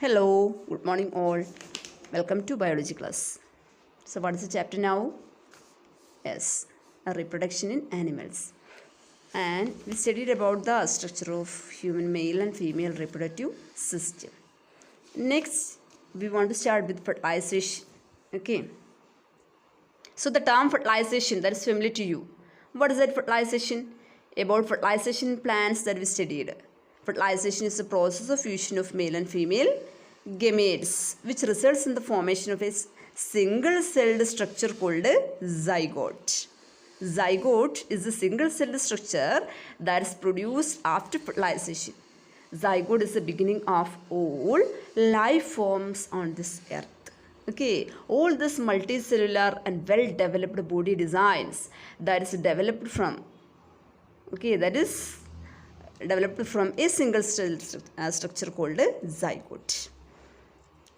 Hello, good morning all. Welcome to biology class. So what is the chapter now? Yes, reproduction in animals. And we studied about the structure of human male and female reproductive system. Next, we want to start with fertilization. Okay. So the term fertilization, that is familiar to you. What is that fertilization? About fertilization in plants that we studied. Fertilization is the process of fusion of male and female gametes, which results in the formation of a single-celled structure called zygote. Zygote is a single-celled structure that is produced after fertilization. Zygote is the beginning of all life forms on this earth. Okay, all this multicellular and well-developed body designs that is developed from a single cell structure called zygote.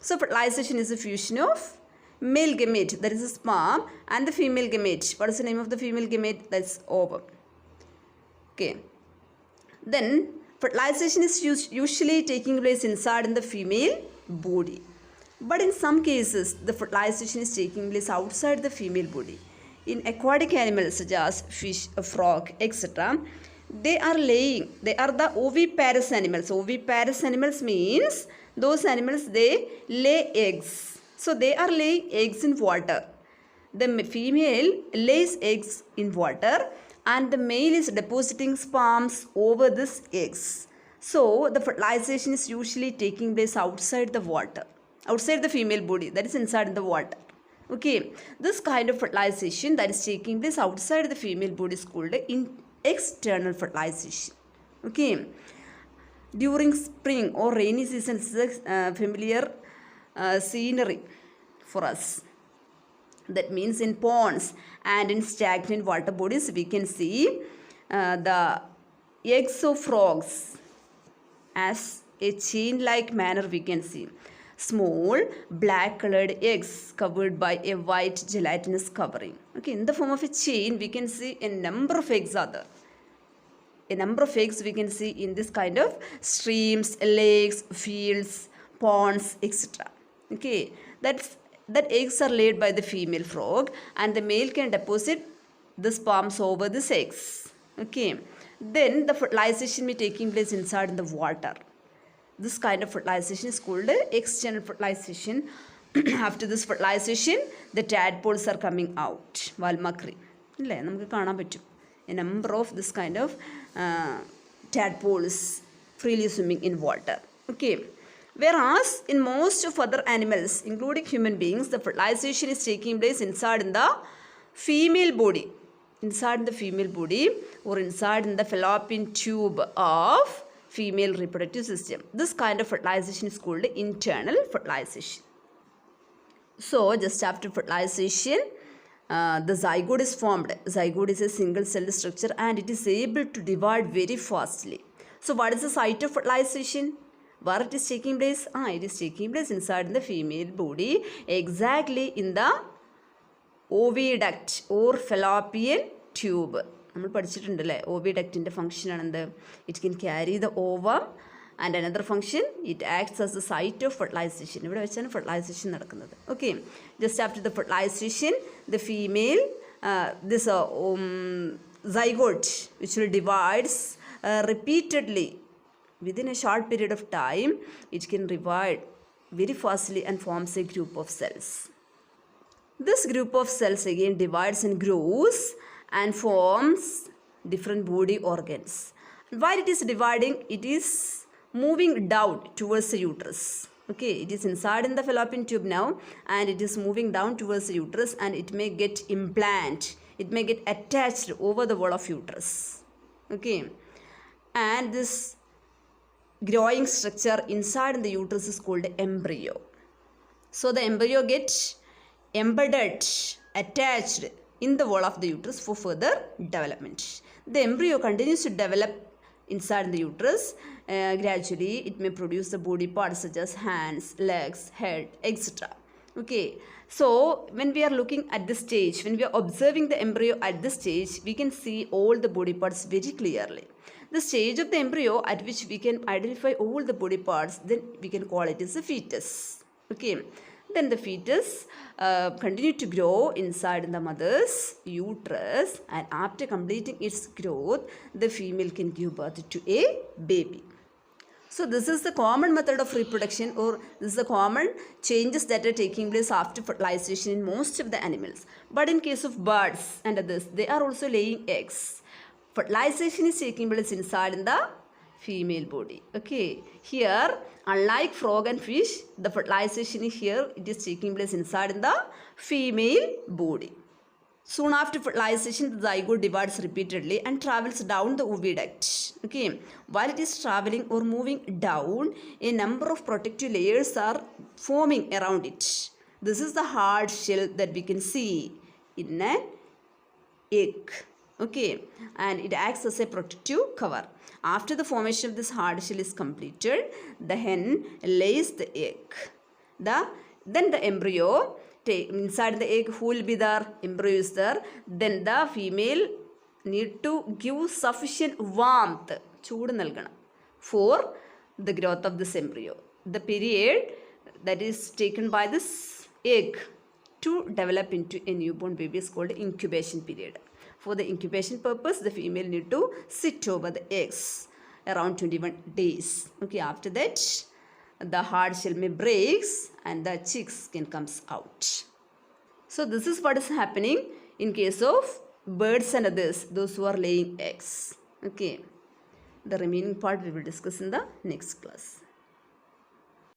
So fertilization is a fusion of male gamete, that is a sperm, and the female gamete. What is the name of the female gamete? That's ovum. Okay. Then fertilization is usually taking place inside in the female body. But in some cases, the fertilization is taking place outside the female body. In aquatic animals such as fish, a frog, etc., they are the oviparous animals. Oviparous animals means those animals, they lay eggs. So they are laying eggs in water. The female lays eggs in water and the male is depositing sperms over these eggs. So the fertilization is usually taking place outside the water, outside the female body, that is inside the water. Okay, this kind of fertilization that is taking place outside the female body is called external fertilization. Okay, during spring or rainy season, this is a familiar scenery for us. That means in ponds and in stagnant water bodies, we can see the eggs of frogs as a chain-like manner. We can see small black-colored eggs covered by a white gelatinous covering. Okay, in the form of a chain, we can see a number of eggs are there. A number of eggs we can see in this kind of streams, lakes, fields, ponds, etc. Okay, that eggs are laid by the female frog and the male can deposit the sperms over the eggs. Okay, then the fertilization be taking place inside in the water. This kind of fertilization is called external fertilization. After this fertilization, the tadpoles are coming out. Valmakri. A number of this kind of tadpoles freely swimming in water. Okay. Whereas in most of other animals, including human beings, the fertilization is taking place inside in the female body. Inside the female body or inside in the fallopian tube of female reproductive system. This kind of fertilization is called internal fertilization. So just after fertilization, the zygote is formed. Zygote is a single cell structure and it is able to divide very fastly. So what is the site of fertilization? Where it is taking place? It is taking place inside the female body, exactly in the oviduct or fallopian tube. നമ്മൾ പഠിച്ചിട്ടുണ്ടല്ലേ ഓവിഡക്റ്റിൻ്റെ function ആണെന്ത് it can carry the ovum and another function it acts as the site of fertilisation. ഇവിടെ വെച്ചാണ് fertilisation നടക്കുന്നത്. Okay, just after the fertilisation the female this zygote which will divides repeatedly within a short period of time. It can divide very fastly and forms a group of cells. This group of cells again divides and grows and forms different body organs. While it is dividing, it is moving down towards the uterus. Okay, it is inside in the fallopian tube now and it is moving down towards the uterus and it may get implant. It may get attached over the wall of uterus. Okay, and this growing structure inside in the uterus is called embryo. So the embryo gets embedded, attached in the wall of the uterus for further development. The embryo continues to develop inside the uterus. Gradually, it may produce the body parts such as hands, legs, head, etc. Okay, so when we are looking at this stage, when we are observing the embryo at this stage, we can see all the body parts very clearly. The stage of the embryo at which we can identify all the body parts, then we can call it as a fetus. Okay, then the fetus continue to grow inside the mother's uterus, and after completing its growth, the female can give birth to a baby. So this is the common method of reproduction, or this is the common changes that are taking place after fertilization in most of the animals. But in case of birds and others, they are also laying eggs. Fertilization is taking place inside in the female body. Okay, here unlike frog and fish, the fertilization is here, it is taking place inside in the female body. Soon after fertilization, the zygote divides repeatedly and travels down the oviduct. Okay, while it is traveling or moving down, a number of protective layers are forming around it. This is the hard shell that we can see in an egg. Okay, and it acts as a protective cover. After the formation of this hard shell is completed, the hen lays the egg. Then the embryo, inside the egg, who will be there? Embryo is there. Then the female need to give sufficient warmth, ചൂട് നൽകണം, for the growth of this embryo. The period that is taken by this egg to develop into a newborn baby is called incubation period. For the incubation purpose, the female need to sit over the eggs around 21 days. Okay, after that, the hard shell may breaks and the chicks can comes out. So this is what is happening in case of birds and others, those who are laying eggs. Okay, the remaining part we will discuss in the next class.